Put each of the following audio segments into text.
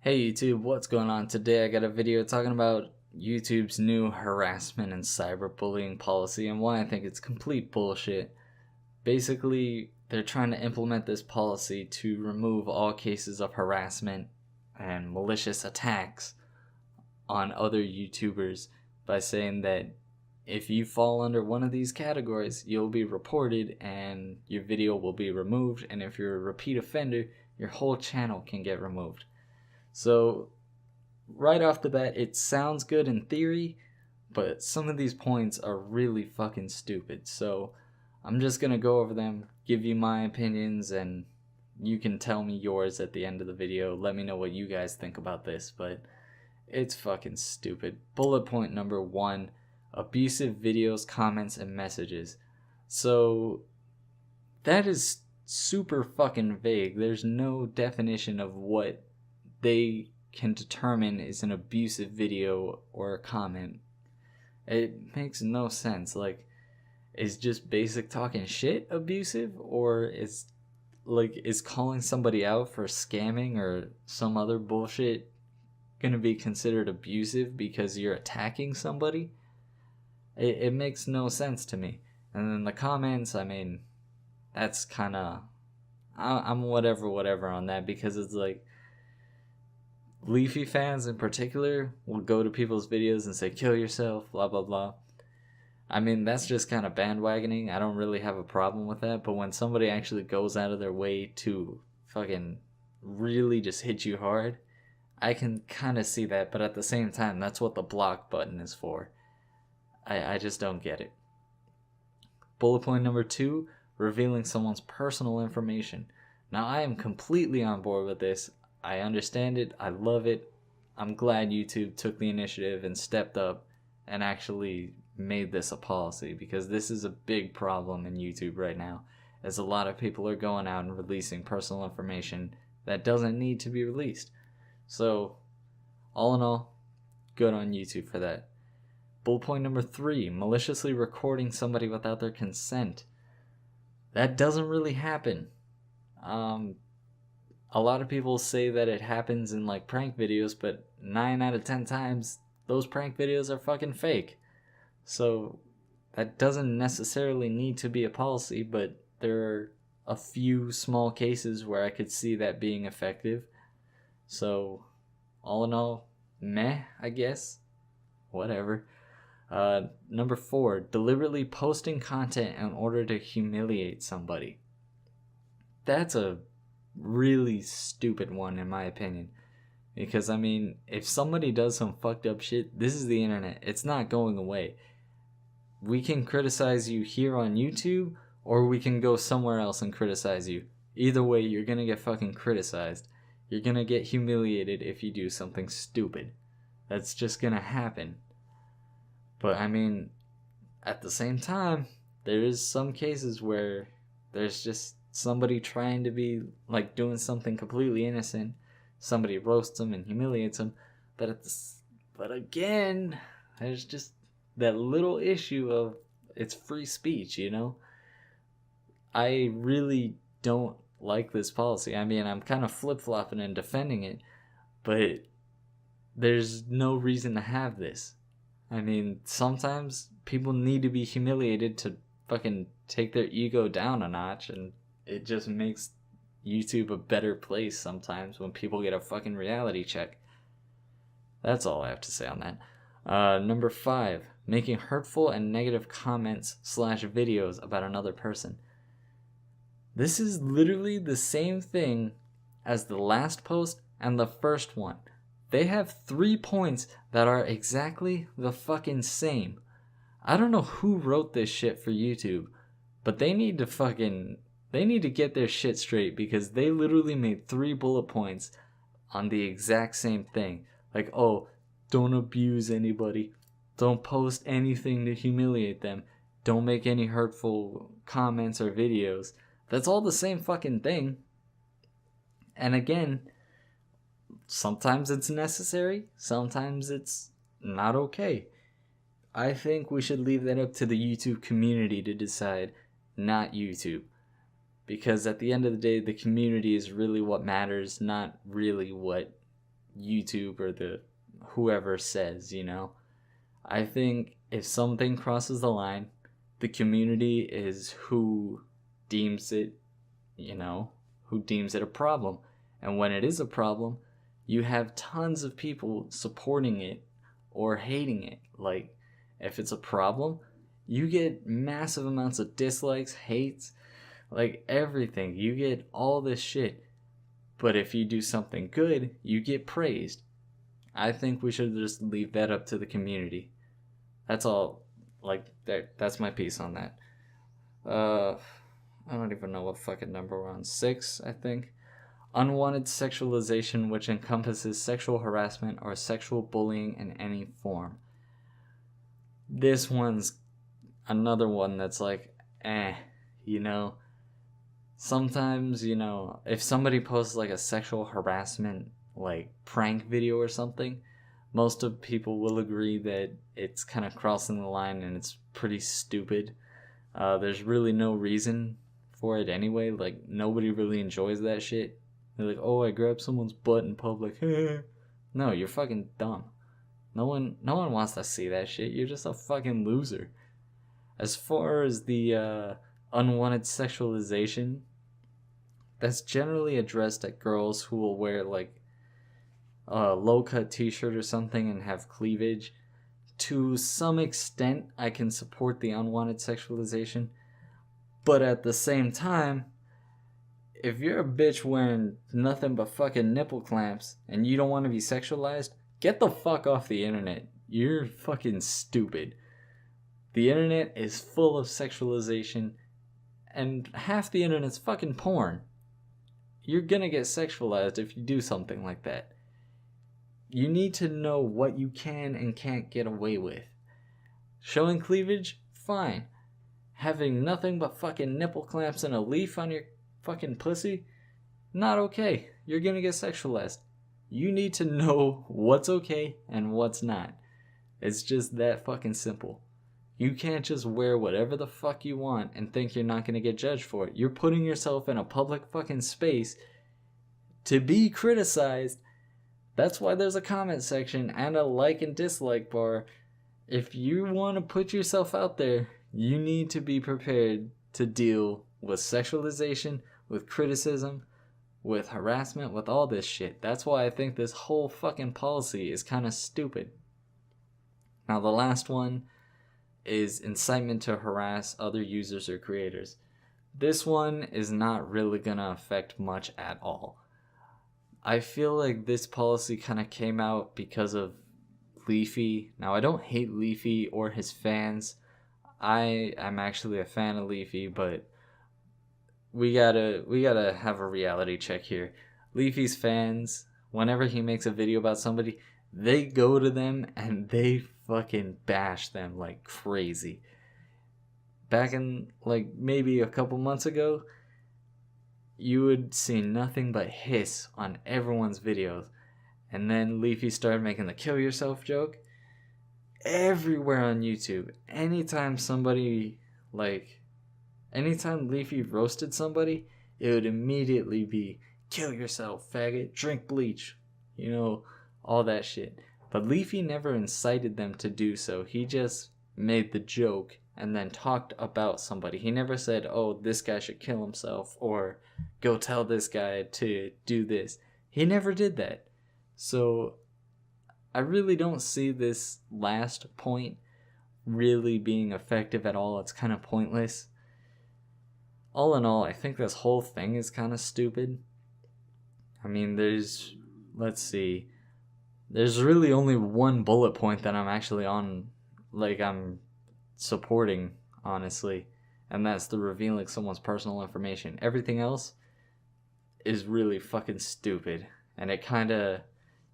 Hey YouTube, what's going on? Today I got a video talking about YouTube's new harassment and cyberbullying policy and why I think it's complete bullshit. Basically, they're trying to implement this policy to remove all cases of harassment and malicious attacks on other YouTubers by saying that if you fall under one of these categories, you'll be reported and your video will be removed, and if you're a repeat offender, your whole channel can get removed. So right off the bat, it sounds good in theory, but some of these points are really fucking stupid. So I'm just gonna go over them, give you my opinions, and you can tell me yours at the end of the video. Let me know what you guys think about this, but it's fucking stupid. Bullet point number 1, abusive videos, comments, and messages. So that is super fucking vague. There's no definition of what they can determine is an abusive video or a comment. It makes no sense. Like, is just basic talking shit abusive, or is calling somebody out for scamming or some other bullshit gonna be considered abusive because you're attacking somebody? It makes no sense to me. And then the comments, I mean, that's kind of, I'm whatever on that, because it's like, Leafy fans in particular will go to people's videos and say, kill yourself, blah, blah, blah. I mean, that's just kind of bandwagoning. I don't really have a problem with that. But when somebody actually goes out of their way to fucking really just hit you hard, I can kind of see that. But at the same time, that's what the block button is for. I just don't get it. Bullet point number 2, revealing someone's personal information. Now, I am completely on board with this. I understand it. I love it. I'm glad YouTube took the initiative and stepped up and actually made this a policy, because this is a big problem in YouTube right now, as a lot of people are going out and releasing personal information that doesn't need to be released. So, all in all, good on YouTube for that. Bullet point number 3, maliciously recording somebody without their consent. That doesn't really happen. A lot of people say that it happens in like prank videos, but 9 out of 10 times those prank videos are fucking fake. So that doesn't necessarily need to be a policy, but there are a few small cases where I could see that being effective. So all in all, meh, I guess. Whatever. Number 4, deliberately posting content in order to humiliate somebody. That's a really stupid one, in my opinion, because I mean, if somebody does some fucked up shit, this is the internet, it's not going away. We can criticize you here on YouTube, or we can go somewhere else and criticize you. Either way, you're gonna get fucking criticized. You're gonna get humiliated if you do something stupid. That's just gonna happen. But I mean, at the same time, there is some cases where there's just somebody trying to be like doing something completely innocent. Somebody roasts them and humiliates them, but again, there's just that little issue of it's free speech, you know? I really don't like this policy. I mean, I'm kind of flip-flopping and defending it, but there's no reason to have this. I mean, sometimes people need to be humiliated to fucking take their ego down a notch, and it just makes YouTube a better place sometimes when people get a fucking reality check. That's all I have to say on that. Number 5, making hurtful and negative comments / videos about another person. This is literally the same thing as the last post and the first one. They have 3 points that are exactly the fucking same. I don't know who wrote this shit for YouTube, but they need to get their shit straight, because they literally made 3 bullet points on the exact same thing. Like, oh, don't abuse anybody. Don't post anything to humiliate them. Don't make any hurtful comments or videos. That's all the same fucking thing. And again, sometimes it's necessary, sometimes it's not okay. I think we should leave that up to the YouTube community to decide, not YouTube. Because at the end of the day, the community is really what matters, not really what YouTube or the whoever says, you know. I think if something crosses the line, the community is who deems it, you know, who deems it a problem. And when it is a problem, you have tons of people supporting it or hating it. Like, if it's a problem, you get massive amounts of dislikes, hates, like everything. You get all this shit. But if you do something good, you get praised. I think we should just leave that up to the community. That's all. Like, that's my piece on that. I don't even know what fucking number we're on. 6, I think. Unwanted sexualization, which encompasses sexual harassment or sexual bullying in any form. This one's another one that's like, you know. Sometimes, you know, if somebody posts like a sexual harassment, like prank video or something, most of people will agree that it's kind of crossing the line and it's pretty stupid. There's really no reason for it anyway. Like, nobody really enjoys that shit. They're like, oh, I grabbed someone's butt in public. No, you're fucking dumb. No one wants to see that shit. You're just a fucking loser. As far as the unwanted sexualization, that's generally addressed at girls who will wear like a low-cut t-shirt or something and have cleavage. To some extent, I can support the unwanted sexualization, but at the same time, if you're a bitch wearing nothing but fucking nipple clamps and you don't want to be sexualized, get the fuck off the internet. You're fucking stupid. The internet is full of sexualization, and half the internet's fucking porn. You're gonna get sexualized if you do something like that. You need to know what you can and can't get away with. Showing cleavage? Fine. Having nothing but fucking nipple clamps and a leaf on your fucking pussy? Not okay. You're gonna get sexualized. You need to know what's okay and what's not. It's just that fucking simple. You can't just wear whatever the fuck you want and think you're not gonna get judged for it. You're putting yourself in a public fucking space to be criticized. That's why there's a comment section and a like and dislike bar. If you want to put yourself out there, you need to be prepared to deal with sexualization, with criticism, with harassment, with all this shit. That's why I think this whole fucking policy is kind of stupid. Now, the last one is incitement to harass other users or creators. This one is not really gonna affect much at all. I feel like this policy kind of came out because of Leafy. Now, I don't hate Leafy or his fans. I am actually a fan of Leafy, but we gotta have a reality check here. Leafy's fans, whenever he makes a video about somebody, they go to them and they fucking bash them like crazy. Back in like maybe a couple months ago, you would see nothing but hiss on everyone's videos. And then Leafy started making the kill yourself joke. Everywhere on YouTube, anytime Leafy roasted somebody, it would immediately be kill yourself, faggot, drink bleach, you know, all that shit. But Leafy never incited them to do so. He just made the joke and then talked about somebody. He never said, oh, this guy should kill himself, or go tell this guy to do this. He never did that. So I really don't see this last point really being effective at all. It's kind of pointless. All in all, I think this whole thing is kind of stupid. I mean, there's really only one bullet point that I'm actually on, like, I'm supporting, honestly, and that's the revealing someone's personal information. Everything else is really fucking stupid, and it kind of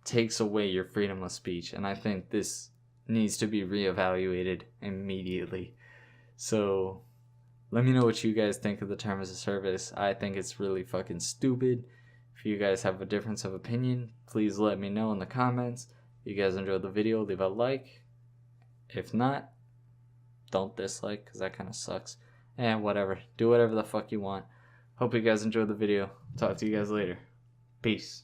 takes away your freedom of speech, and I think this needs to be reevaluated immediately. So let me know what you guys think of the terms of service. I think it's really fucking stupid. If you guys have a difference of opinion, please let me know in the comments. If you guys enjoyed the video, leave a like. If not, don't dislike, because that kind of sucks. And whatever. Do whatever the fuck you want. Hope you guys enjoyed the video. Talk to you guys later. Peace.